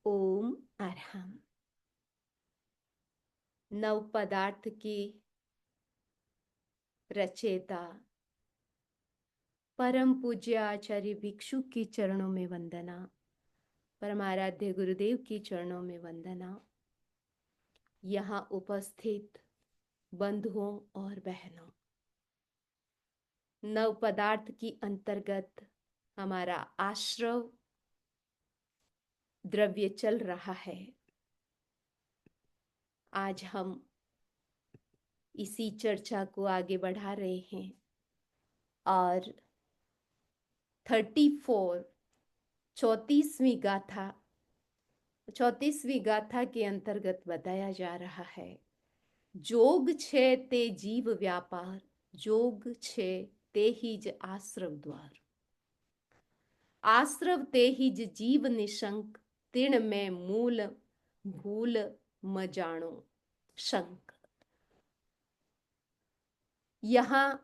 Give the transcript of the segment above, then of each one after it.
ओम अरहम। नव पदार्थ की रचयिता परम पूज्य आचार्य भिक्षु की चरणों में वंदना। परमाराध्य गुरुदेव की चरणों में वंदना। यहाँ उपस्थित बंधुओं और बहनों, नव पदार्थ की अंतर्गत हमारा आश्रव द्रव्य चल रहा है। आज हम इसी चर्चा को आगे बढ़ा रहे हैं और 34 34वीं गाथा के अंतर्गत बताया जा रहा है। जोग छे ते जीव व्यापार, जोग छे ते ही ज आश्रव द्वार। आश्रव ते ही ज जीव निशंक, तिण में मूल भूल म जानो शंक। यहां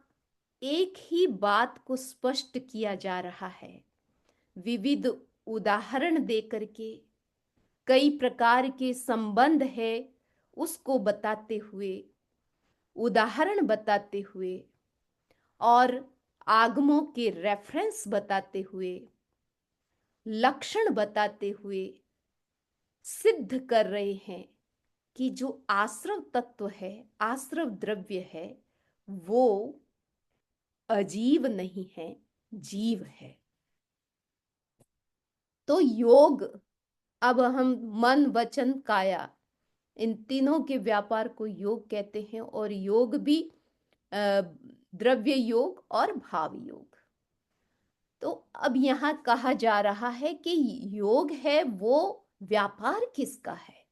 एक ही बात को स्पष्ट किया जा रहा है, विविध उदाहरण देकर के कई प्रकार के संबंध है उसको बताते हुए, उदाहरण बताते हुए और आगमों के रेफरेंस बताते हुए, लक्षण बताते हुए सिद्ध कर रहे हैं कि जो आश्रव तत्व है, आश्रव द्रव्य है, वो अजीव नहीं है, जीव है। तो योग, अब हम मन वचन काया इन तीनों के व्यापार को योग कहते हैं और योग भी द्रव्य योग और भाव योग। तो अब यहां कहा जा रहा है कि योग है वो व्यापार किसका है।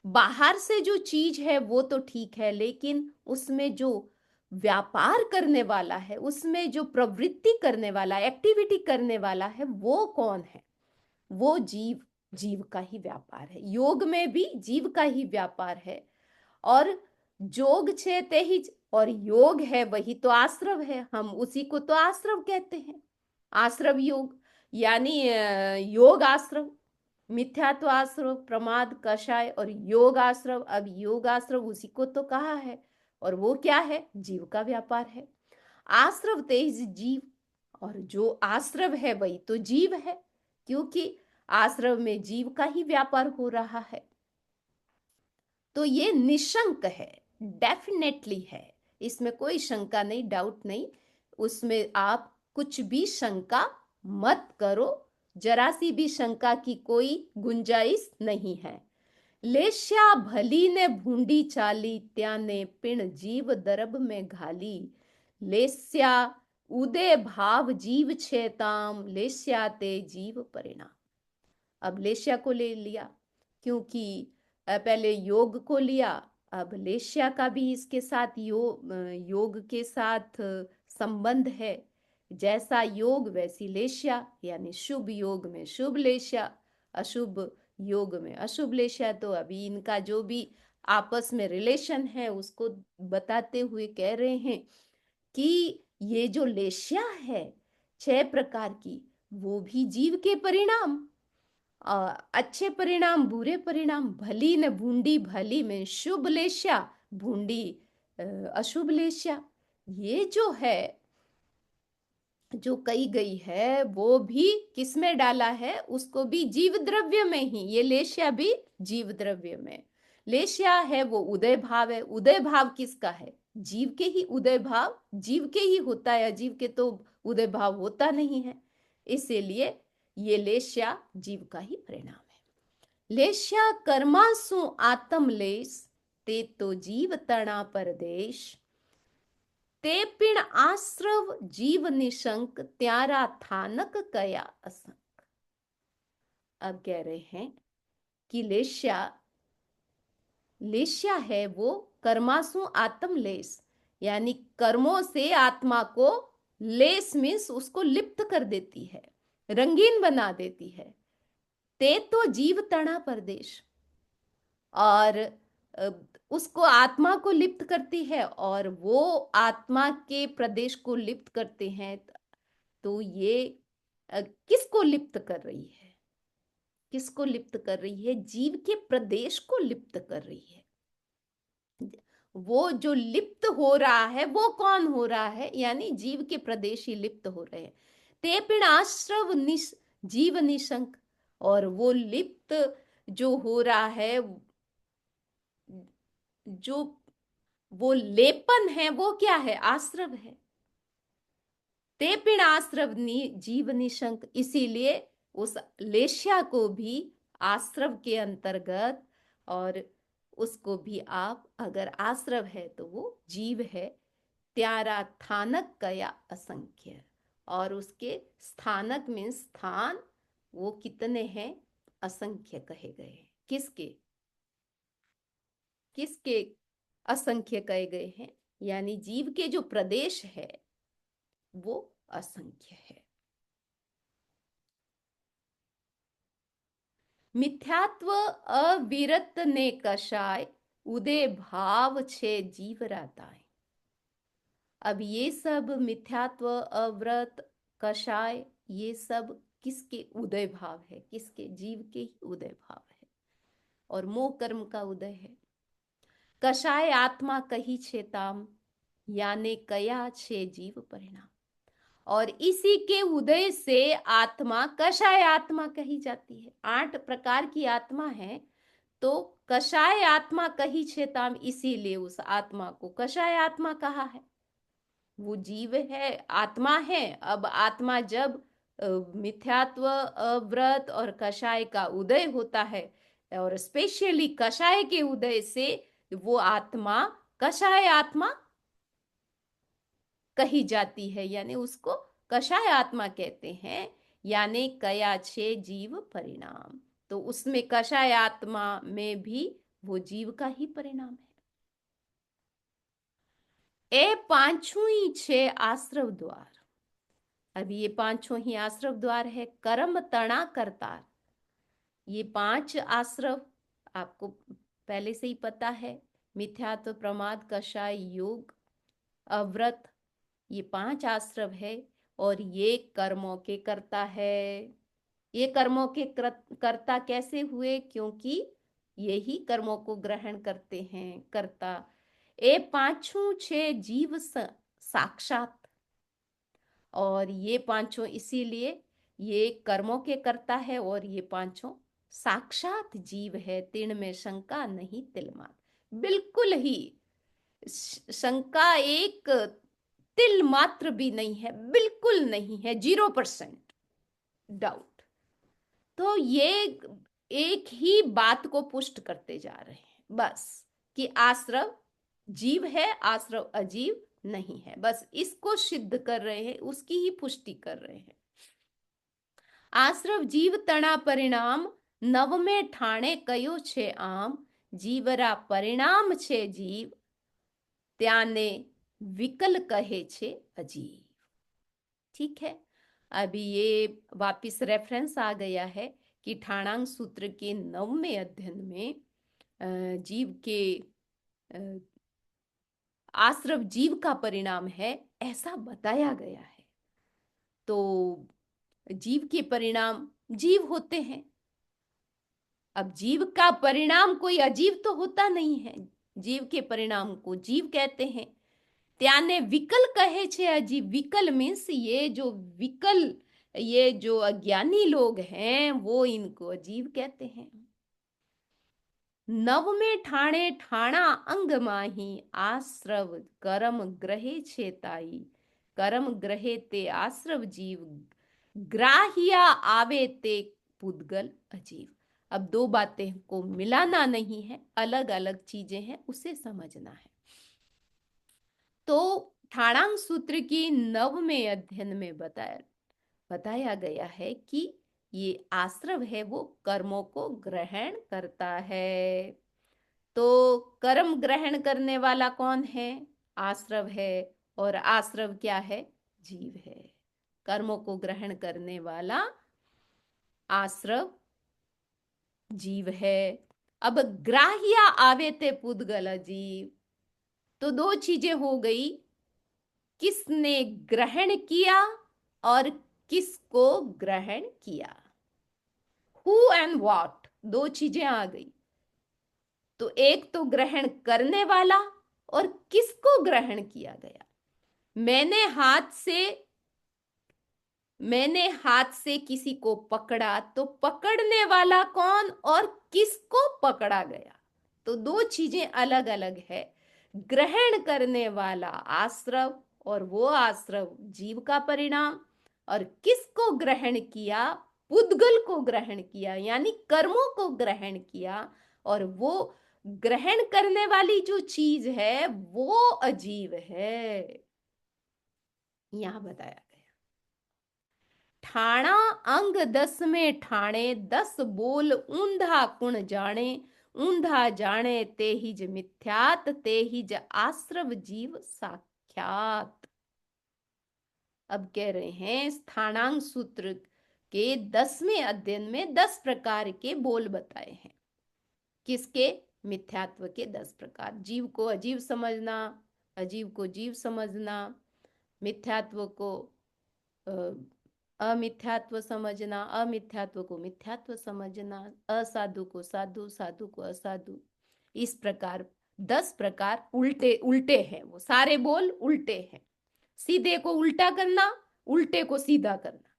बाहर से जो चीज है वो तो ठीक है, लेकिन उसमें जो व्यापार करने वाला है, उसमें जो प्रवृत्ति करने वाला, एक्टिविटी करने वाला है, वो कौन है? वो जीव, जीव का ही व्यापार है। योग में भी जीव का ही व्यापार है। और जोग छे ते ही, और योग है वही तो आश्रव है, हम उसी को तो आश्रव कहते हैं। आश्रव योग यानी योग आश्रव, मिथ्यात्व आश्रव, प्रमाद, कषाय और योग आश्रव। अब योग आश्रव उसी को तो कहा है, और वो क्या है? जीव का व्यापार है। आश्रव तेज जीव, और जो आश्रव है वही तो जीव है, क्योंकि आश्रव में जीव का ही व्यापार हो रहा है। तो ये निशंक है, डेफिनेटली है, इसमें कोई शंका नहीं, डाउट नहीं। उसमें आप कुछ भी शंका मत करो, जरा सी भी शंका की कोई गुंजाइश नहीं है। लेश्या भली ने भूंडी चाली, त्याने पिण जीव दरब में घाली। लेस्या उदय भाव जीव छेताम, लेस्या ते जीव परिणाम। अब लेश्या को ले लिया, क्योंकि पहले योग को लिया, अब लेश्या का भी इसके साथ योग के साथ संबंध है। जैसा योग वैसी लेश्या, यानी शुभ योग में शुभ लेश्या, अशुभ योग में अशुभ लेश्या। तो अभी इनका जो भी आपस में रिलेशन है उसको बताते हुए कह रहे हैं कि ये जो लेश्या है 6 प्रकार की, वो भी जीव के परिणाम, अच्छे परिणाम, बुरे परिणाम। भली न भूंडी, भली में शुभ लेश्या, भूंडी अशुभ लेश्या। ये जो है, जो कही गई है, वो भी किसमें डाला है? उसको भी जीव द्रव्य में ही, ये लेश्या भी जीव द्रव्य में। लेश्या है वो उदय भाव है। उदय भाव किसका है? जीव के ही उदय भाव जीव के ही होता है, अजीव के तो उदय भाव होता नहीं है। इसीलिए ये लेश्या जीव का ही परिणाम है। लेश्या कर्मासु आत्म लेस, ते तो जीव तना परदेश। ते पिण आश्रव जीव निशंक, त्यारा थानक कया असंक। अब कह रहे हैं कि लेश्या, लेश्या है वो कर्मासु आत्म लेस, यानी कर्मों से आत्मा को, लेस मीन्स उसको लिप्त कर देती है, रंगीन बना देती है। ते तो जीव तना परदेश, और उसको, आत्मा को लिप्त करती है, और वो आत्मा के प्रदेश को लिप्त करते हैं। तो ये किसको लिप्त कर रही है? किसको लिप्त कर रही है? जीव के प्रदेश को लिप्त कर रही है। वो जो लिप्त हो रहा है वो कौन हो रहा है? यानी जीव के प्रदेश ही लिप्त हो रहे हैं। ते पिण आश्रव जीव निशंक। और वो लिप्त जो हो रहा है, जो वो लेपन है, वो क्या है? आश्रव है। ते पिण आश्रव जीव निशंक। इसीलिए उस लेश्या को भी आश्रव के अंतर्गत, और उसको भी आप अगर आश्रव है तो वो जीव है। त्यारा थानक कया असंख्य। और उसके स्थानक में स्थान वो कितने हैं? असंख्य कहे गए हैं। किसके? किसके असंख्य कहे गए हैं? यानी जीव के जो प्रदेश है वो असंख्य है। मिथ्यात्व अविरत ने कषाय, उदय भाव छे जीव राताय। अब ये सब मिथ्यात्व, अव्रत, कषाय, ये सब किसके उदय भाव है? किसके? जीव के ही उदय भाव है, और मोह कर्म का उदय है। कषाय आत्मा कही छेताम, याने कया छे जीव परिणाम। और इसी के उदय से आत्मा कषाय आत्मा कही जाती है। 8 प्रकार की आत्मा है, तो कषाय आत्मा कही छेताम, इसीलिए उस आत्मा को कषाय आत्मा कहा है। वो जीव है, आत्मा है। अब आत्मा जब मिथ्यात्व, अव्रत और कषाय का उदय होता है, और स्पेशली कषाय के उदय से वो आत्मा कषाय आत्मा कही जाती है, यानी उसको कषाय आत्मा कहते हैं। यानी कया छे जीव परिणाम, तो उसमें कषाय आत्मा में भी वो जीव का ही परिणाम है। ए पांचों ही 6 आश्रव द्वार। अभी ये पांचों ही आश्रव द्वार है। कर्म तना करतार, ये 5 आश्रव आपको पहले से ही पता है। मिथ्यात्व, प्रमाद, कषाय, योग, अव्रत, ये 5 आश्रव है। और ये कर्मों के कर्ता है। ये कर्मों के कर्ता कैसे हुए? क्योंकि यही कर्मों को ग्रहण करते हैं कर्ता। ए पांचों 6 जीव साक्षात। और ये पांचों इसीलिए ये कर्मों के कर्ता है, और ये पांचों साक्षात जीव है। तीन में शंका नहीं तिलमात्र। बिल्कुल ही शंका एक तिल मात्र भी नहीं है, बिल्कुल नहीं है, 0% डाउट। तो ये एक ही बात को पुष्ट करते जा रहे हैं बस, कि आश्रव जीव है, आश्रव अजीव नहीं है। बस इसको सिद्ध कर रहे हैं, उसकी ही पुष्टि कर रहे हैं। आश्रव जीव तना परिणाम, नव में ठाणे कयो छे आम। जीवरा परिणाम छे जीव, त्याने विकल कहे छे अजीव। ठीक है, अभी ये वापिस रेफरेंस आ गया है कि ठाणांग सूत्र के 9वें अध्ययन में जीव के आश्रव जीव का परिणाम है, ऐसा बताया गया है। तो जीव के परिणाम जीव होते हैं। अब जीव का परिणाम कोई अजीव तो होता नहीं है, जीव के परिणाम को जीव कहते हैं। त्याने विकल कहे छे अजीव। विकल मीन्स ये जो विकल, ये जो अज्ञानी लोग हैं वो इनको अजीव कहते हैं। नव में ठाणे ठाणा अंग माही, आश्रव कर्म ग्रहे छेताई। कर्म ग्रहे ते आश्रव जीव, ग्राहिया आवे ते पुद्गल अजीव। अब 2 बातें को मिलाना नहीं है, अलग अलग चीजें हैं, उसे समझना है। तो ठाणांग सूत्र की 9वें अध्ययन में बताया गया है कि ये आश्रव है वो कर्मों को ग्रहण करता है। तो कर्म ग्रहण करने वाला कौन है? आश्रव है। और आश्रव क्या है? जीव है। कर्मों को ग्रहण करने वाला आश्रव जीव है। अब ग्राह्य आवे ते पुद्गल जीव, तो 2 चीजें हो गई, किसने ग्रहण किया और किसको ग्रहण किया। हु एंड व्हाट, दो चीजें आ गई। तो एक तो ग्रहण करने वाला और किसको ग्रहण किया गया। मैंने हाथ से मैंने हाथ से किसी को पकड़ा, तो पकड़ने वाला कौन और किसको पकड़ा गया। तो दो चीजें अलग अलग है। ग्रहण करने वाला आश्रव और वो आश्रव जीव का परिणाम, और किसको ग्रहण किया, पुद्गल को ग्रहण किया यानी कर्मों को ग्रहण किया, और वो ग्रहण करने वाली जो चीज है वो अजीव है, यहां बताया गया। ठाणा अंग 10 में ठाणे, 10 बोल ऊंधा कुण जाने, ऊंधा जाने ते ही ज मिथ्यात, ते ही ज आश्रव जीव साख्यात। अब कह रहे हैं स्थानांग सूत्र के 10वें अध्ययन में 10 प्रकार के बोल बताए हैं। किसके, मिथ्यात्व के 10 प्रकार। जीव को अजीव समझना, अजीव को जीव समझना, मिथ्यात्व को अमिथ्यात्व समझना, अमिथ्यात्व को मिथ्यात्व समझना, असाधु को साधु, साधु को असाधु। इस प्रकार 10 प्रकार उल्टे उल्टे हैं, वो सारे बोल उल्टे हैं। सीधे को उल्टा करना, उल्टे को सीधा करना।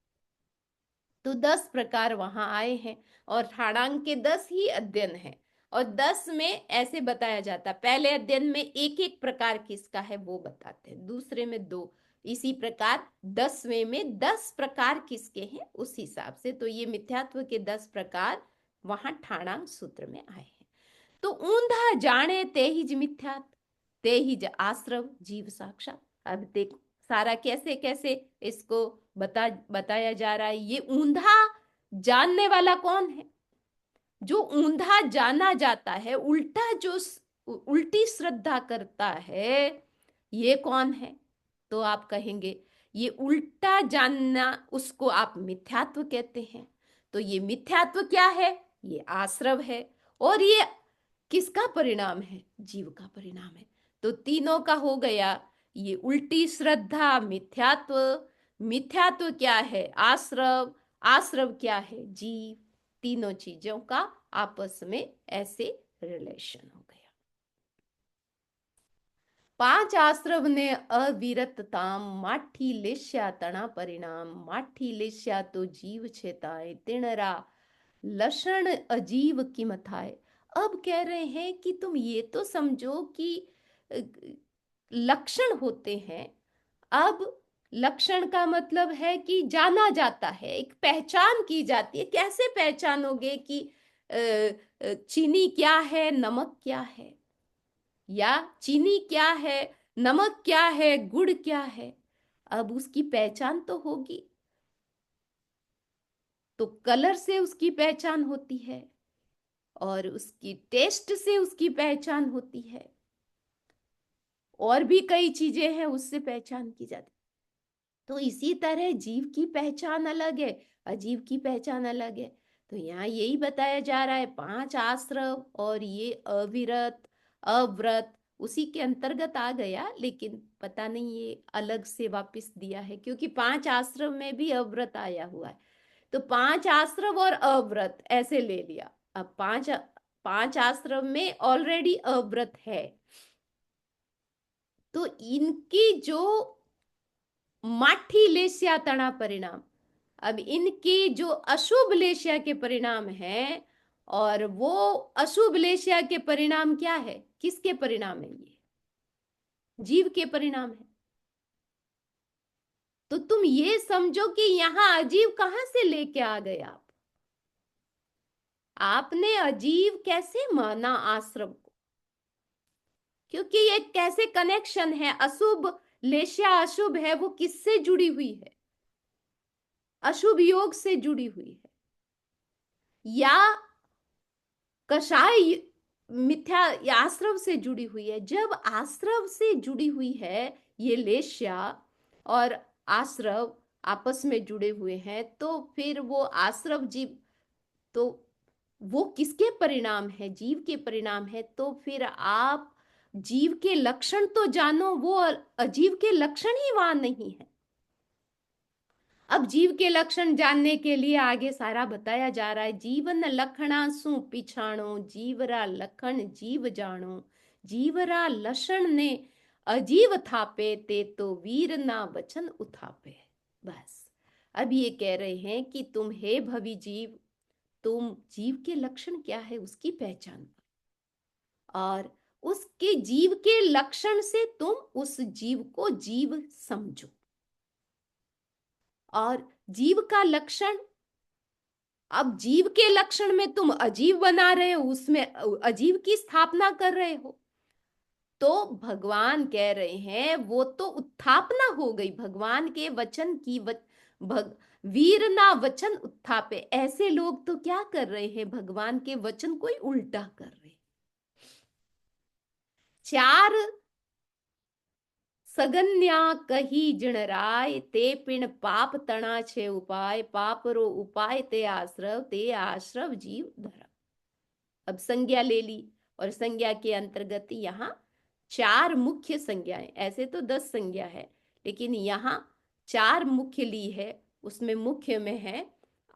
तो 10 प्रकार वहां आए हैं, और ठाणांग के 10 ही अध्ययन है, और 10 में ऐसे बताया जाता। पहले अध्ययन में एक एक प्रकार किसका है वो बताते हैं, दूसरे में 2, इसी प्रकार 10वें में 10 प्रकार किसके हैं उस हिसाब से। तो ये मिथ्यात्व के 10 प्रकार वहां ठाणांग सूत्र में आए हैं। तो ऊंधा जाने ते ही ज मिथ्यात, ते ही ज आश्रव जीव साक्षात। अब देख सारा कैसे कैसे इसको बताया जा रहा है। ये ऊंधा जानने वाला कौन है, जो ऊंधा जाना जाता है, उल्टा जो उल्टी श्रद्धा करता है, ये कौन है। तो आप कहेंगे ये उल्टा जानना, उसको आप मिथ्यात्व कहते हैं। तो ये मिथ्यात्व क्या है, ये आश्रव है, और ये किसका परिणाम है, जीव का परिणाम है। तो तीनों का हो गया। ये उल्टी श्रद्धा मिथ्यात्व, मिथ्यात्व क्या है आश्रव, आश्रव क्या है जीव। तीनों चीजों का आपस में ऐसे रिलेशन हो गया। 5 आश्रव ने अविरतताम, माठी लेश्या तना परिणाम, माठी लेश्या तो जीव छेताए, तिणरा लक्षण अजीव कीमत है। अब कह रहे हैं कि तुम ये तो समझो कि लक्षण होते हैं। अब लक्षण का मतलब है कि जाना जाता है, एक पहचान की जाती है। कैसे पहचानोगे कि चीनी क्या है, नमक क्या है, या चीनी क्या है, नमक क्या है, गुड़ क्या है। अब उसकी पहचान तो होगी। तो कलर से उसकी पहचान होती है, और उसकी टेस्ट से उसकी पहचान होती है, और भी कई चीजें हैं उससे पहचान की जाती। तो इसी तरह जीव की पहचान अलग है, अजीव की पहचान अलग है। तो यहाँ यही बताया जा रहा है 5 आश्रव, और ये अविरत अव्रत उसी के अंतर्गत आ गया, लेकिन पता नहीं ये अलग से वापस दिया है, क्योंकि 5 आश्रव में भी अव्रत आया हुआ है। तो 5 आश्रव और अव्रत ऐसे ले लिया। अब 5 आश्रम में ऑलरेडी अव्रत है, तो इनकी जो माठी लेस्या तना परिणाम, अब इनकी जो अशुभ लेस्या के परिणाम है, और वो अशुभ लेस्या के परिणाम क्या है, किसके परिणाम है, ये जीव के परिणाम है। तो तुम ये समझो कि यहां अजीव कहां से लेके आ गए आप। आपने अजीव कैसे माना आश्रम को, क्योंकि ये कैसे कनेक्शन है, अशुभ लेश्या अशुभ है, वो किससे जुड़ी हुई है, अशुभ योग से जुड़ी हुई है, या कषाय मिथ्या या आश्रव से जुड़ी हुई है। जब आश्रव से जुड़ी हुई है ये लेश्या और आश्रव आपस में जुड़े हुए हैं, तो फिर वो आश्रव जीव, तो वो किसके परिणाम है, जीव के परिणाम है। तो फिर आप जीव के लक्षण तो जानो, वो अजीव के लक्षण ही वहां नहीं है। अब जीव के लक्षण जानने के लिए आगे सारा बताया जा रहा है। जीवन लखणा सु पिछाणो, जीवरा लखण जीव जाणो, जीवरा लक्षण ने अजीव थापे, ते तो वीर ना वचन उथापे। बस अब ये कह रहे हैं कि तुम हे भवि जीव, तुम जीव के लक्षण क्या है उसकी पहचान करो, और उसके जीव के लक्षण से तुम उस जीव को जीव समझो। और जीव का लक्षण, अब जीव के लक्षण में तुम अजीव बना रहे हो, उसमें अजीव की स्थापना कर रहे हो। तो भगवान कह रहे हैं वो तो उत्थापना हो गई भगवान के वचन की। वीर ना वचन उत्थापे, ऐसे लोग तो क्या कर रहे हैं, भगवान के वचन को ही उल्टा कर रहे हैं। चार सगन्या कही जिण राय, ते पिण पाप तना छे उपाय, पाप रो उपाय ते आश्रव जीव धरा। अब संज्ञा ले ली, और संज्ञा के अंतर्गत यहाँ चार मुख्य संज्ञाएं, ऐसे तो 10 संज्ञा है, लेकिन यहाँ चार मुख्य ली है। उसमें मुख्य में है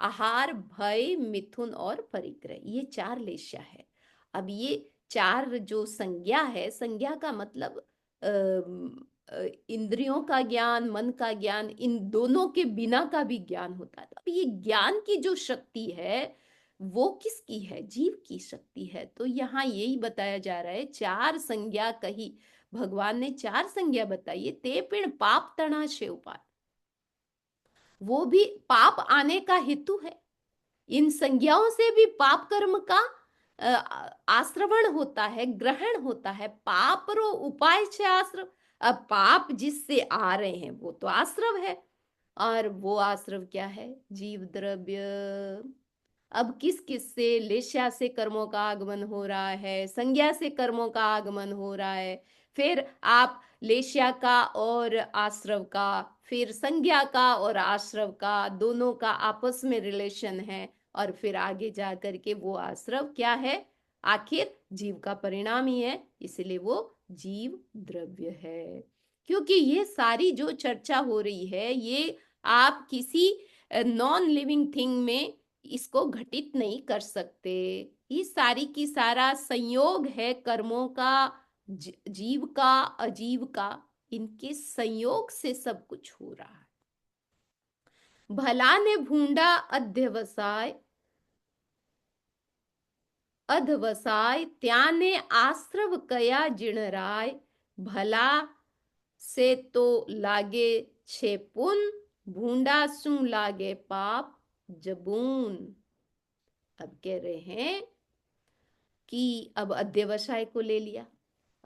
आहार, भय, मिथुन और परिग्रह, ये चार लेशा है। अब ये चार जो संज्ञा है, संज्ञा का मतलब इंद्रियों का ज्ञान, मन का ज्ञान, इन दोनों के बिना का भी ज्ञान होता है। तो अब ये ज्ञान की जो शक्ति है वो किसकी है, जीव की शक्ति है। तो यहाँ यही बताया जा रहा है, चार संज्ञा कही, भगवान ने चार संज्ञा बताई है। ते पिण पाप तना से उपाय, वो भी पाप आने का हेतु है। इन संज्ञाओं से भी पाप कर्म का आश्रवण होता है, ग्रहण होता है। पाप रो उपाय छे आश्रव। अब पाप जिससे आ रहे हैं वो तो आश्रव है, और वो आश्रव क्या है, जीव द्रव्य। अब किस किस से, लेशा से कर्मों का आगमन हो रहा है, संज्ञा से कर्मों का आगमन हो रहा है, फिर आप लेशा का और आश्रव का, फिर संज्ञा का और आश्रव का, दोनों का आपस में रिलेशन है, और फिर आगे जा करके वो आश्रव क्या है, आखिर जीव का परिणाम ही है, इसलिए वो जीव द्रव्य है। क्योंकि ये सारी जो चर्चा हो रही है, ये आप किसी नॉन लिविंग थिंग में इसको घटित नहीं कर सकते। ये सारी की सारा संयोग है कर्मों का, जीव का, अजीव का, इनके संयोग से सब कुछ हो रहा है। भला ने भूंडा अध्यवसाय, अधवसाय त्याने आश्रव कया जिणराय, भला से तो लागे छे पुन, भूंडा सु लागे पाप जबून। अब कह रहे हैं कि अब अध्यवसाय को ले लिया।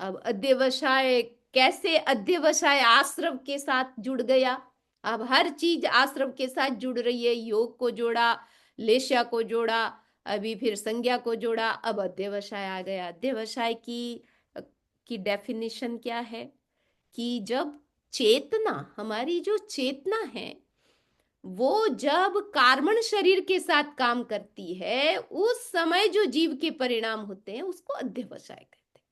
अब अध्यवसाय कैसे, अध्यवसाय आश्रव के साथ जुड़ गया। अब हर चीज आश्रव के साथ जुड़ रही है, योग को जोड़ा, लेशा को जोड़ा, अभी फिर संज्ञा को जोड़ा, अब अध्यवसाय आ गया। अध्यवसाय की डेफिनेशन क्या है कि जब चेतना, हमारी जो चेतना है वो जब कार्बन शरीर के साथ काम करती है, उस समय जो जीव के परिणाम होते हैं उसको अध्यवसाय कहते हैं।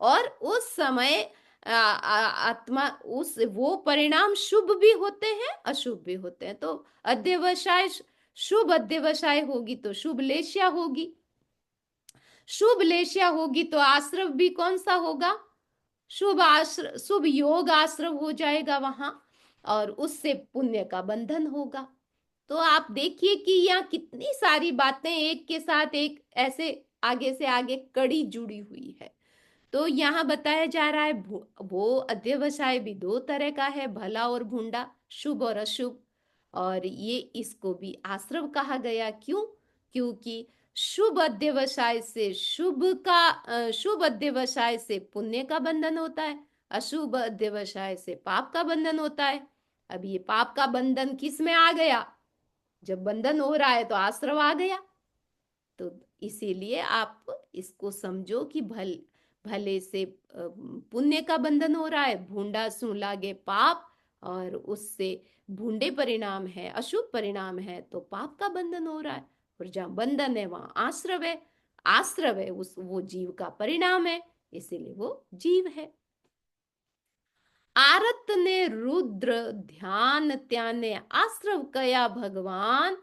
और उस समय आत्मा, उस वो परिणाम शुभ भी होते हैं, अशुभ भी होते हैं। तो अध्यवसाय, शुभ अध्यवसाय होगी तो शुभ लेशा होगी, शुभ लेशा होगी तो आश्रव भी कौन सा होगा, शुभ आश्रव, शुभ योग आश्रव हो जाएगा वहां, और उससे पुण्य का बंधन होगा। तो आप देखिए कि यहाँ कितनी सारी बातें एक के साथ एक ऐसे आगे से आगे कड़ी जुड़ी हुई है। तो यहाँ बताया जा रहा है वो अध्यवसाय भी दो तरह का है, भला और भूंडा, शुभ और अशुभ। और ये इसको भी आश्रव कहा गया, क्यों, क्योंकि शुभ अध्यवसाय से शुभ अध्यवसाय से पुण्य का बंधन होता है, अशुभ अध्यवसाय से पाप का बंधन होता है। अब ये पाप का बंधन किस में आ गया, जब बंधन हो रहा है तो आश्रव आ गया। तो इसीलिए आप इसको समझो कि भले से पुण्य का बंधन हो रहा है, भूंडा सु लागे पाप, और उससे भूंडे परिणाम है, अशुभ परिणाम है, तो पाप का बंधन हो रहा है। और जहां बंधन है वहां आश्रव है, आश्रव है उस वो जीव का परिणाम है, इसीलिए वो जीव है। आरत ने रुद्र ध्यान त्याने आश्रव कया भगवान,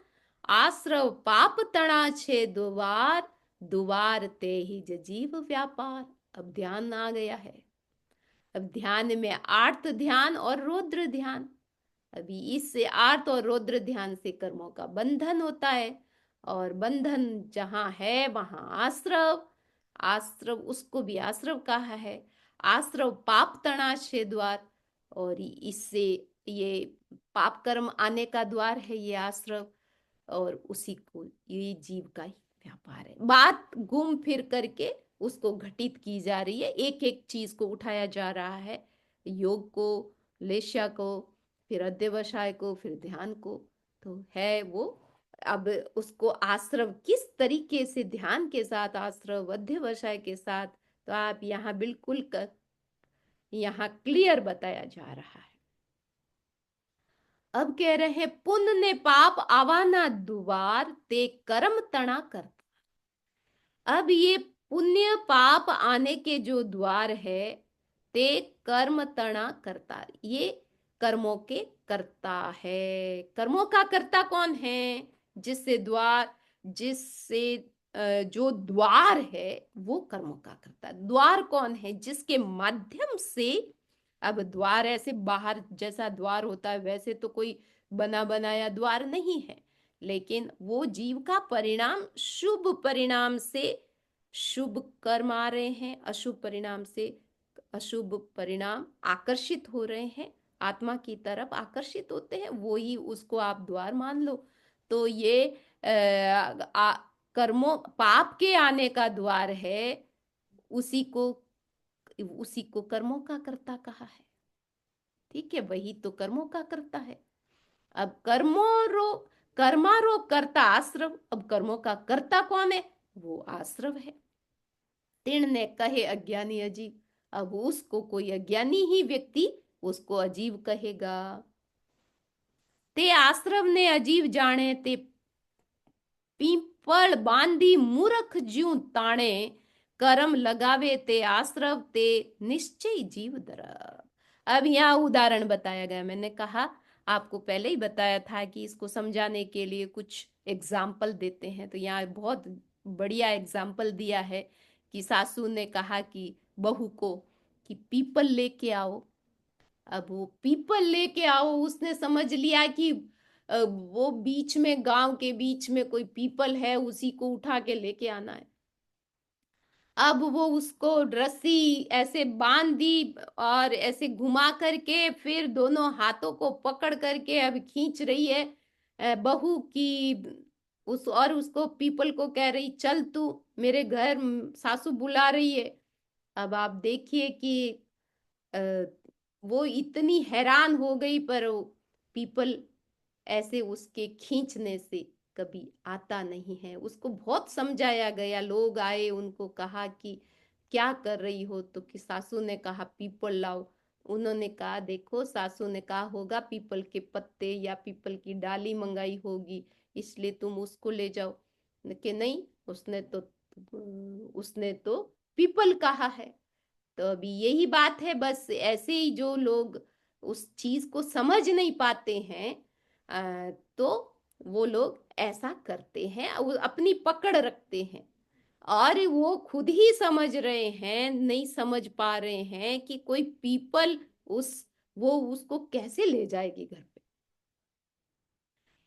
आश्रव पाप तणा छे द्वार, द्वार ते ही जीव व्यापार। अब ध्यान आ गया है। अब ध्यान में आर्त ध्यान और रौद्र ध्यान। अभी इससे आर्त और रौद्र ध्यान से कर्मों का बंधन होता है, और बंधन जहां है वहां आश्रव। आश्रव, उसको भी आश्रव कहा है। आश्रव पाप तणाशे द्वार, और इससे ये पाप कर्म आने का द्वार है ये आश्रव, और उसी को ये जीव का ही व्यापार है। बात घूम फिर करके उसको घटित की जा रही है, एक एक चीज को उठाया जा रहा है, योग को, लेश्या को, फिर अध्यवसाय को, फिर ध्यान को। तो है वो, अब उसको आश्रव किस तरीके से, ध्यान के साथ आश्रव, अध्यवसाय के साथ, तो आप यहाँ बिल्कुल यहाँ क्लियर बताया जा रहा है। अब कह रहे हैं पुण्य ने पाप आवाना द्वार, ते कर्म तना कर। अब ये पुण्य पाप आने के जो द्वार है, ते कर्म तना करता, ये कर्मों के कर्ता है। कर्मों का कर्ता कौन है? जिससे द्वार, जिससे जो द्वार है वो कर्मों का कर्ता। द्वार कौन है? जिसके माध्यम से, अब द्वार ऐसे बाहर जैसा द्वार होता है वैसे तो कोई बना बनाया द्वार नहीं है, लेकिन वो जीव का परिणाम, शुभ परिणाम से शुभ कर्म आ रहे हैं, अशुभ परिणाम से अशुभ परिणाम आकर्षित हो रहे हैं, आत्मा की तरफ आकर्षित होते हैं, वो ही उसको आप द्वार मान लो। तो ये कर्मों, पाप के आने का द्वार है, उसी को, उसी को कर्मों का कर्ता कहा है। ठीक है, वही तो कर्मों का कर्ता है। अब कर्मारो कर्ता आश्रव। अब कर्मों का कर्ता कौन है? वो आश्रव है। तीर्ण ने कहे अज्ञानी अजीब। अब उसको कोई अज्ञानी ही व्यक्ति उसको अजीब कहेगा। ते आश्रव ने अजीब जाने, ते पीपल बांधी मूर्ख ज्यों ताणे, कर्म लगावे ते आश्रव, ते निश्चय जीव दर। अब यहाँ उदाहरण बताया गया। मैंने कहा, आपको पहले ही बताया था कि इसको समझाने के लिए कुछ एग्जाम्पल देते हैं, तो यहाँ बहुत बढ़िया एग्जाम्पल दिया है कि सासू ने कहा कि बहू को कि पीपल लेके आओ। अब वो पीपल लेके आओ, उसने समझ लिया कि वो बीच में, गांव के बीच में कोई पीपल है, उसी को उठा के लेके आना है। अब वो उसको रस्सी ऐसे बांध दी और ऐसे घुमा करके फिर दोनों हाथों को पकड़ करके अब खींच रही है बहू की, उस, और उसको पीपल को कह रही चल तू मेरे घर, सासू बुला रही है। अब आप देखिए कि अ, वो इतनी हैरान हो गई, पर वो पीपल ऐसे उसके खींचने से कभी आता नहीं है। उसको बहुत समझाया गया, लोग आए, उनको कहा कि क्या कर रही हो, तो कि सासू ने कहा पीपल लाओ। उन्होंने कहा देखो, सासू ने कहा होगा पीपल के पत्ते या पीपल की डाली मंगाई होगी, इसलिए तुम उसको ले जाओ। कि नहीं, उसने तो पीपल कहा है। तो अभी यही बात है, बस ऐसे ही जो लोग उस चीज को समझ नहीं पाते हैं, तो वो लोग ऐसा करते हैं, वो अपनी पकड़ रखते हैं, और वो खुद ही समझ रहे हैं, नहीं समझ पा रहे हैं कि कोई पीपल उस, वो उसको कैसे ले जाएगी घर पे।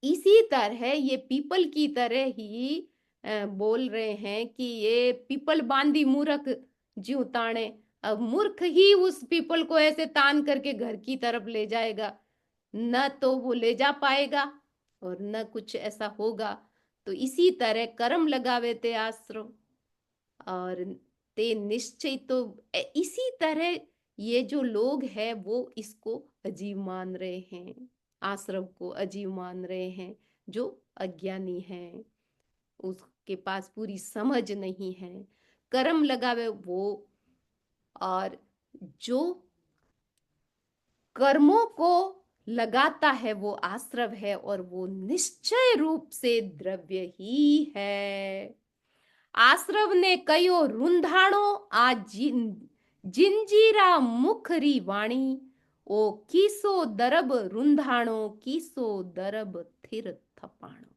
इसी तरह ये पीपल की तरह ही बोल रहे हैं कि ये पीपल बांधी मूर्ख ज्यों ताने। अब मूर्ख ही उस पीपल को ऐसे तान करके घर की तरफ ले जाएगा, न तो वो ले जा पाएगा और न कुछ ऐसा होगा। तो इसी तरह कर्म लगावे ते आश्रम, और ते निश्चय, तो इसी तरह ये जो लोग हैं वो इसको अजीब मान रहे हैं, आश्रम को अजीब मान रहे हैं, जो अज्ञानी हैं, उसके पास पूरी समझ नहीं है। कर्म लगावे वो, और जो कर्मों को लगाता है वो आश्रव है, और वो निश्चय रूप से द्रव्य ही है। आश्रव ने कयो रुंधाणो, आ जिंजीरा मुखरी वाणी, ओ कीसो दरब रुंधाणो, कीसो दरब थिर थपाणो।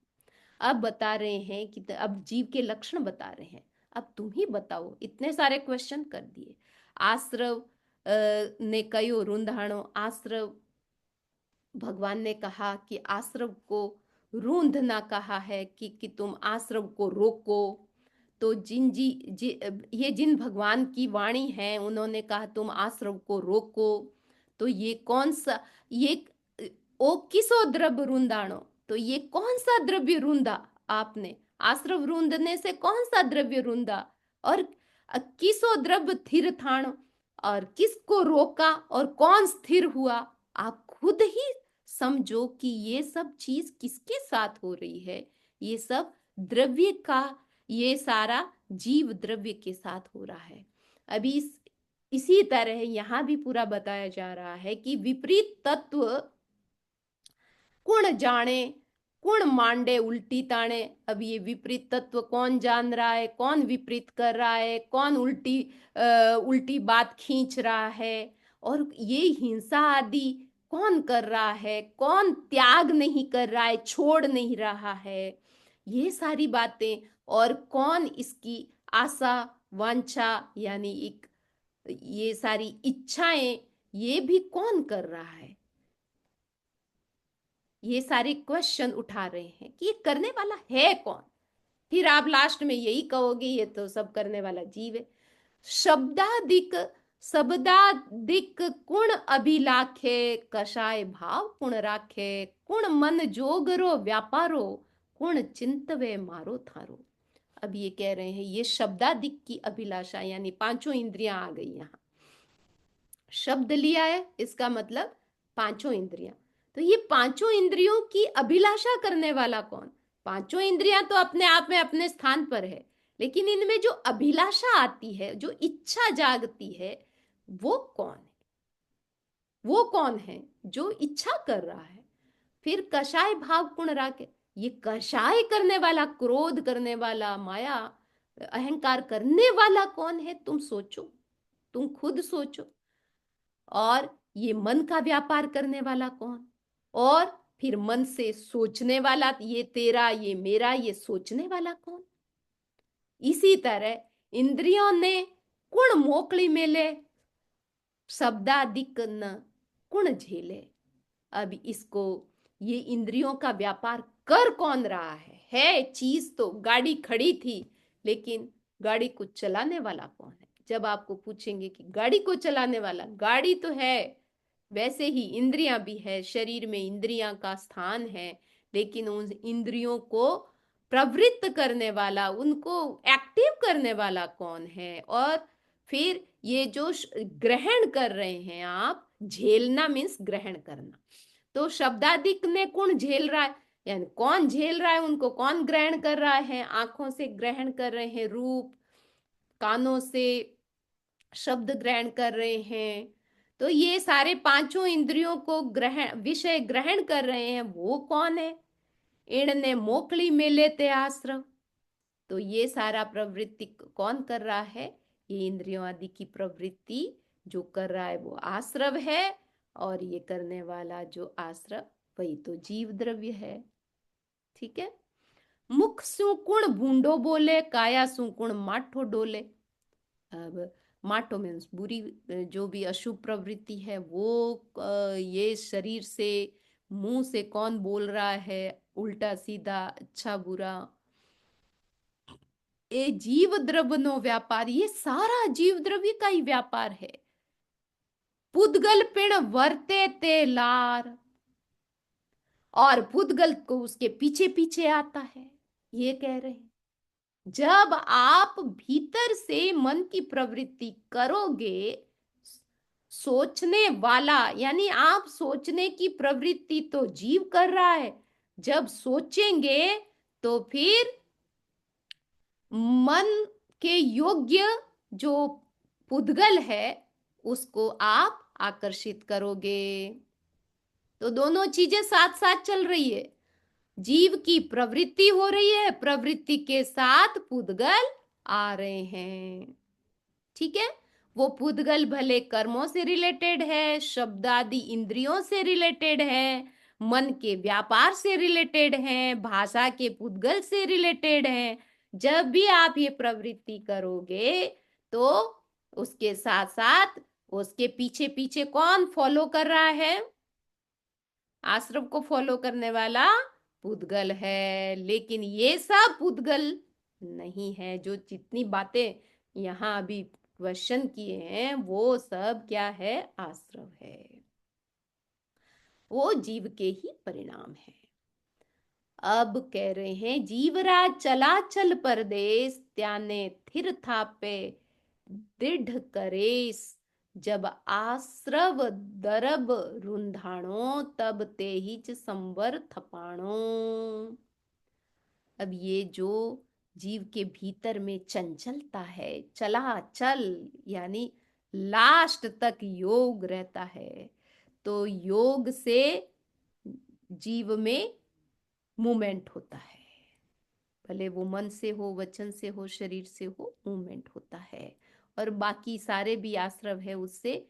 अब बता रहे हैं कि अब जीव के लक्षण बता रहे हैं। अब तुम ही बताओ, इतने सारे क्वेश्चन कर दिए। आश्रव ने कयो रुंधाणो, आश्रव, भगवान ने कहा कि आश्रव को रूंधना कहा है कि तुम आश्रव को रोको। तो ये जिन भगवान की वाणी है, उन्होंने कहा तुम आश्रव को रोको। तो ये कौन सा, ये ओ किसो द्रव्य रुंदाणो, तो ये कौन सा द्रव्य रूंधा आपने? आश्रव रूंधने से कौन सा द्रव्य रूंधा? और किसो द्रव्य थिर थाण, और किसको रोका और कौन स्थिर हुआ? आप खुद ही समझो कि ये सब चीज किसके साथ हो रही है। ये सब द्रव्य का, ये सारा जीव द्रव्य के साथ हो रहा है। अभी इसी तरह यहां भी पूरा बताया जा रहा है कि विपरीत तत्व कुण जाने, कुण मांडे उल्टी ताने। अब ये विपरीत तत्व कौन जान रहा है, कौन विपरीत कर रहा है, कौन उल्टी बात खींच रहा है, और ये हिंसा आदि कौन कर रहा है, कौन त्याग नहीं कर रहा है, छोड़ नहीं रहा है, ये सारी बातें। और कौन इसकी आशा वांछा यानी एक ये सारी इच्छाएं, ये भी कौन कर रहा है। ये सारे क्वेश्चन उठा रहे हैं कि ये करने वाला है कौन। फिर आप लास्ट में यही कहोगे ये तो सब करने वाला जीव है। शब्दादिक शब्दादिक कुण अभिलाखे, कषाय भाव कुण राखे, कुण मन जोगरो व्यापारो, कुण चिंतवे मारो थारो। अब ये कह रहे हैं ये शब्दादिक की अभिलाषा यानी पांचों इंद्रियां आ गई यहाँ। शब्द लिया है, इसका मतलब पांचों इंद्रियां। तो ये पांचों इंद्रियों की अभिलाषा करने वाला कौन? पांचों इंद्रियां तो अपने आप में अपने स्थान पर है, लेकिन इनमें जो अभिलाषा आती है, जो इच्छा जागती है, वो कौन है? वो कौन है जो इच्छा कर रहा है? फिर कषाय भाव कुण राखे, ये कषाय करने वाला, क्रोध करने वाला, माया अहंकार करने वाला कौन है? तुम सोचो, तुम खुद सोचो। और ये मन का व्यापार करने वाला कौन? और फिर मन से सोचने वाला, ये तेरा, ये मेरा, ये सोचने वाला कौन? इसी तरह इंद्रियों ने कुण मोकली मेले, शब्दादिक न कुण झेले। अब इसको, ये इंद्रियों का व्यापार कर कौन रहा है चीज तो गाड़ी खड़ी थी, लेकिन गाड़ी को चलाने वाला कौन है? जब आपको पूछेंगे कि गाड़ी को चलाने वाला, गाड़ी तो है, वैसे ही इंद्रियां भी है, शरीर में इंद्रियां का स्थान है, लेकिन उन इंद्रियों को प्रवृत्त करने वाला, उनको एक्टिव करने वाला कौन है? और फिर ये जो ग्रहण कर रहे हैं आप, झेलना मीन्स ग्रहण करना। तो शब्दादिक ने कौन झेल रहा है, यानी कौन झेल रहा है उनको, कौन ग्रहण कर रहा है? आंखों से ग्रहण कर रहे हैं रूप, कानों से शब्द ग्रहण कर रहे हैं। तो ये सारे पांचों इंद्रियों को ग्रहण, विषय ग्रहण कर रहे हैं, वो कौन है? इण ने मोकली में लेते आश्रम। तो ये सारा प्रवृत्ति कौन कर रहा है? ये इंद्रियों आदि की प्रवृत्ति जो कर रहा है वो आश्रव है, और ये करने वाला जो आश्रव, वही तो जीव द्रव्य है। ठीक है। मुख सु कुण भूंडो बोले, काया सु कुण माठो डोले। अब माटो मीन्स बुरी, जो भी अशुभ प्रवृत्ति है वो ये शरीर से, मुंह से कौन बोल रहा है, उल्टा सीधा, अच्छा बुरा, ये जीव द्रव्य नो व्यापार, ये सारा जीव द्रव्य का ही व्यापार है। पुद्गल पिण वर्ते ते लार, और पुद्गल को उसके पीछे पीछे आता है। ये कह रहे हैं जब आप भीतर से मन की प्रवृत्ति करोगे, सोचने वाला, यानी आप सोचने की प्रवृत्ति तो जीव कर रहा है, जब सोचेंगे तो फिर मन के योग्य जो पुद्गल है उसको आप आकर्षित करोगे। तो दोनों चीजें साथ साथ चल रही है। जीव की प्रवृत्ति हो रही है, प्रवृत्ति के साथ पुद्गल आ रहे हैं। ठीक है। वो पुद्गल भले कर्मों से रिलेटेड है, शब्द आदि इंद्रियों से रिलेटेड है, मन के व्यापार से रिलेटेड है, भाषा के पुद्गल से रिलेटेड है। जब भी आप ये प्रवृत्ति करोगे तो उसके साथ साथ उसके पीछे पीछे कौन फॉलो कर रहा है? आश्रम को फॉलो करने वाला पुद्गल है। लेकिन ये सब पुद्गल नहीं है। जो जितनी बातें यहाँ अभी क्वेश्चन किए हैं वो सब क्या है? आश्रव है, वो जीव के ही परिणाम है। अब कह रहे हैं जीवराज चला चल परदेस, त्याने थिर थापे दृढ़ करेस, जब आश्रव दरब रुंधाणो, तब तेहिच संवर थपाणो। अब ये जो जीव के भीतर में चंचलता है, चला चल यानी लास्ट तक योग रहता है, तो योग से जीव में मूवमेंट होता है। भले वो मन से हो, वचन से हो, शरीर से हो, मूवमेंट होता है। और बाकी सारे भी आश्रव है, उससे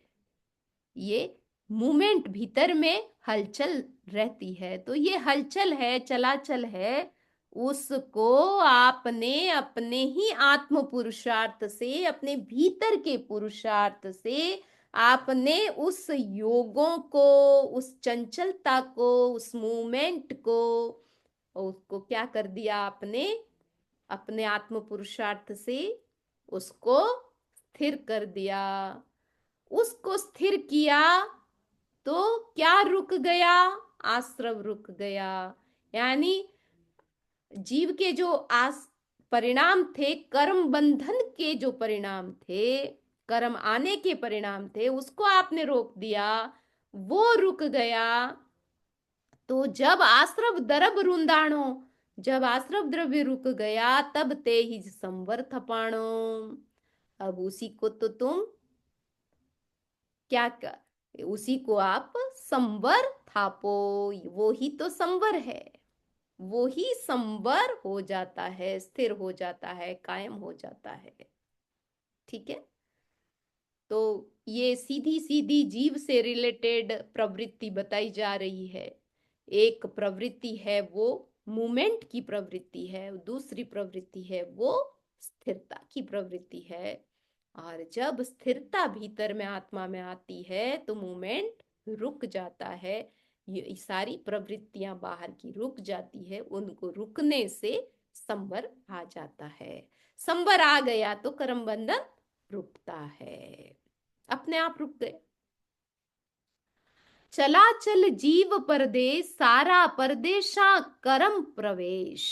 ये मूवमेंट भीतर में हलचल रहती है। तो ये हलचल है, चलाचल है, उसको आपने अपने ही आत्म पुरुषार्थ से, अपने भीतर के पुरुषार्थ से आपने उस योगों को, उस चंचलता को, उस मूवमेंट को, उसको क्या कर दिया आपने? अपने आत्म पुरुषार्थ से उसको स्थिर कर दिया। उसको स्थिर किया तो क्या रुक गया? आश्रव रुक गया। यानी जीव के जो परिणाम थे, कर्म बंधन के जो परिणाम थे, कर्म आने के परिणाम थे, उसको आपने रोक दिया, वो रुक गया। तो जब आश्रव दरब रुंदाणो, जब आश्रव द्रव्य रुक गया, तब ते ही संवर थपाणो। अब उसी को तो तुम क्या कर, उसी को आप संवर थापो। वो ही तो संवर है, वो ही संवर हो जाता है, स्थिर हो जाता है, कायम हो जाता है। ठीक है। तो ये सीधी सीधी जीव से रिलेटेड प्रवृत्ति बताई जा रही है। एक प्रवृत्ति है वो मूवमेंट की प्रवृत्ति है, दूसरी प्रवृत्ति है वो स्थिरता की प्रवृत्ति है। और जब स्थिरता भीतर में आत्मा में आती है तो मूवमेंट रुक जाता है। ये सारी प्रवृत्तियां बाहर की रुक जाती है, उनको रुकने से संवर आ जाता है। संवर आ गया तो कर्म बंधन रुकता है, अपने आप रुक गए। चला चल जीव परदेश, सारा परदेशा करम प्रवेश।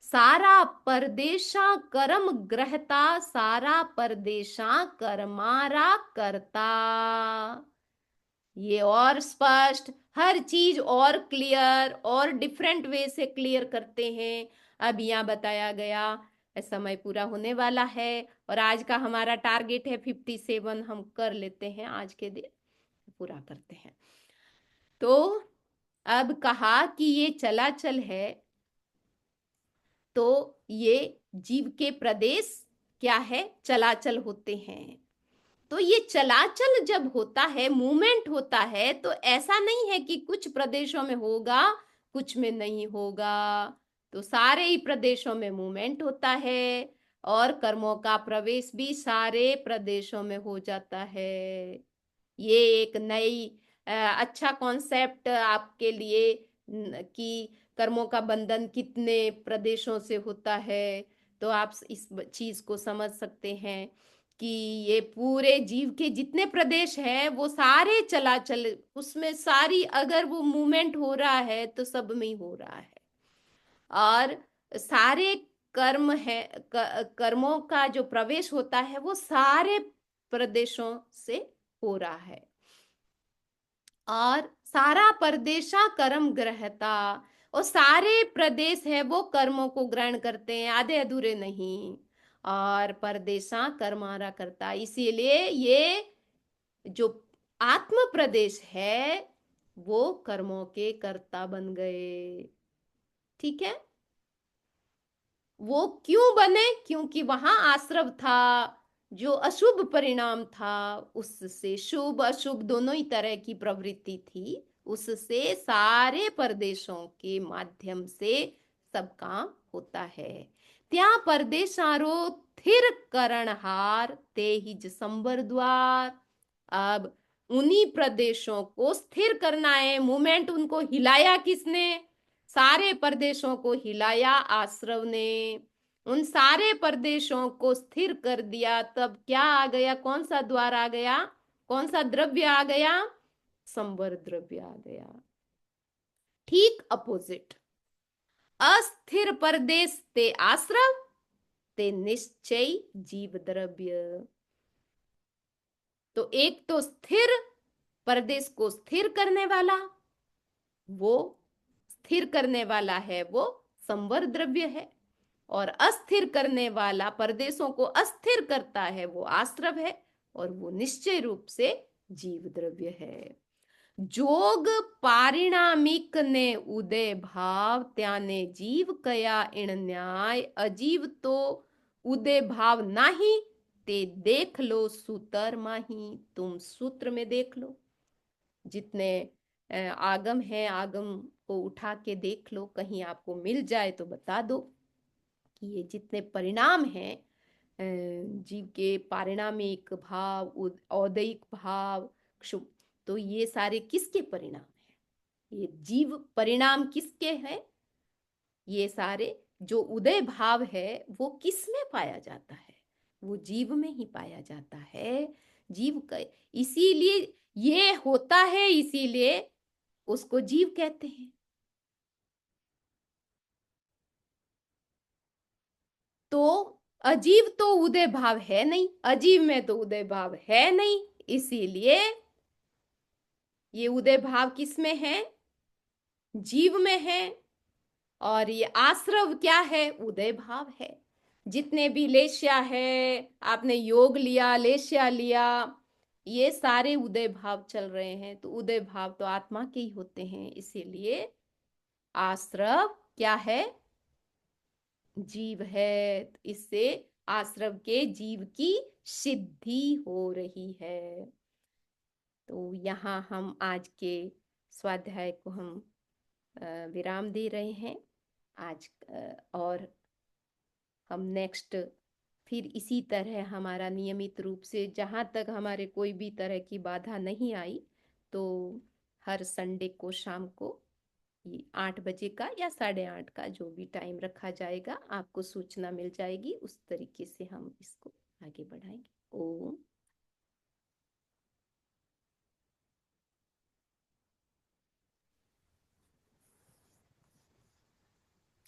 सारा परदेशा कर्म ग्रहता, सारा परदेशा कर्मारा करता। ये और स्पष्ट, हर चीज और क्लियर और डिफरेंट वे से क्लियर करते हैं। अब यहाँ बताया गया समय पूरा होने वाला है और आज का हमारा टारगेट है 57, हम कर लेते हैं आज के दिन, पूरा करते हैं। तो अब कहा कि ये चलाचल है, तो ये जीव के प्रदेश क्या है? चलाचल होते हैं। तो ये चलाचल जब होता है, मूवमेंट होता है, तो ऐसा नहीं है कि कुछ प्रदेशों में होगा कुछ में नहीं होगा। तो सारे ही प्रदेशों में मूवमेंट होता है और कर्मों का प्रवेश भी सारे प्रदेशों में हो जाता है। ये एक नई अच्छा कॉन्सेप्ट आपके लिए कि कर्मों का बंधन कितने प्रदेशों से होता है, तो आप इस चीज को समझ सकते हैं कि ये पूरे जीव के जितने प्रदेश हैं वो सारे चलाचल, उसमें सारी अगर वो मूवमेंट हो रहा है तो सब में ही हो रहा है। और सारे कर्म है, कर्मों का जो प्रवेश होता है वो सारे प्रदेशों से हो रहा है। और सारा परदेशा कर्म ग्रहता, और सारे प्रदेश है वो कर्मों को ग्रहण करते हैं, आधे अधूरे नहीं। और परदेशा कर्मारा करता, इसीलिए ये जो आत्म प्रदेश है वो कर्मों के कर्ता बन गए। ठीक है। वो क्यों बने? क्योंकि वहां आश्रव था, जो अशुभ परिणाम था, उससे शुभ अशुभ दोनों ही तरह की प्रवृत्ति थी, उससे सारे प्रदेशों के माध्यम से सब काम होता है। त्या परदेशारो थिर करणहार ते ही जसंबर द्वार। अब उन्हीं प्रदेशों को स्थिर करना है, मूवमेंट उनको हिलाया किसने? सारे प्रदेशों को हिलाया आश्रव ने। उन सारे प्रदेशों को स्थिर कर दिया, तब क्या आ गया? कौन सा द्वार आ गया? कौन सा द्रव्य आ गया? संवर द्रव्य आ गया। ठीक अपोजिट, अस्थिर प्रदेश ते आश्रव ते निश्चय जीव द्रव्य। तो एक तो स्थिर प्रदेश को स्थिर करने वाला, वो स्थिर करने वाला है, वो संवर द्रव्य है। और अस्थिर करने वाला, प्रदेशों को अस्थिर करता है, वो आश्रव है। और वो निश्चय रूप से जीव द्रव्य है। जोग पारिणामिक ने उदय भाव त्याने जीव कया इण न्याय। अजीव तो उदय भाव नाही, ते देख लो सूतर माही। तुम सूत्र में देख लो, जितने आगम है, आगम को उठा के देख लो, कहीं आपको मिल जाए तो बता दो कि ये जितने परिणाम हैं, जीव के पारिणामिक भाव, औदयिक भाव, क्षुभ, तो ये सारे किसके परिणाम हैं? ये जीव परिणाम किसके हैं? ये सारे जो उदय भाव है वो किस में पाया जाता है? वो जीव में ही पाया जाता है। जीव का, इसीलिए ये होता है, इसीलिए उसको जीव कहते हैं। तो अजीव तो उदय भाव है नहीं, अजीव में तो उदय भाव है नहीं, इसीलिए ये उदय भाव किस में है? जीव में है। और ये आश्रव क्या है? उदय भाव है। जितने भी लेश्या है, आपने योग लिया, लेश्या लिया, ये सारे उदय भाव चल रहे हैं। तो उदय भाव तो आत्मा के ही होते हैं, इसीलिए आश्रव क्या है? जीव है। तो इससे आश्रव के जीव की सिद्धि हो रही है। तो यहाँ हम आज के स्वाध्याय को हम विराम दे रहे हैं आज। और हम नेक्स्ट फिर इसी तरह हमारा नियमित रूप से, जहाँ तक हमारे कोई भी तरह की बाधा नहीं आई, तो हर संडे को शाम को 8 बजे का या 8:30 का जो भी टाइम रखा जाएगा, आपको सूचना मिल जाएगी। उस तरीके से हम इसको आगे बढ़ाएंगे। ओम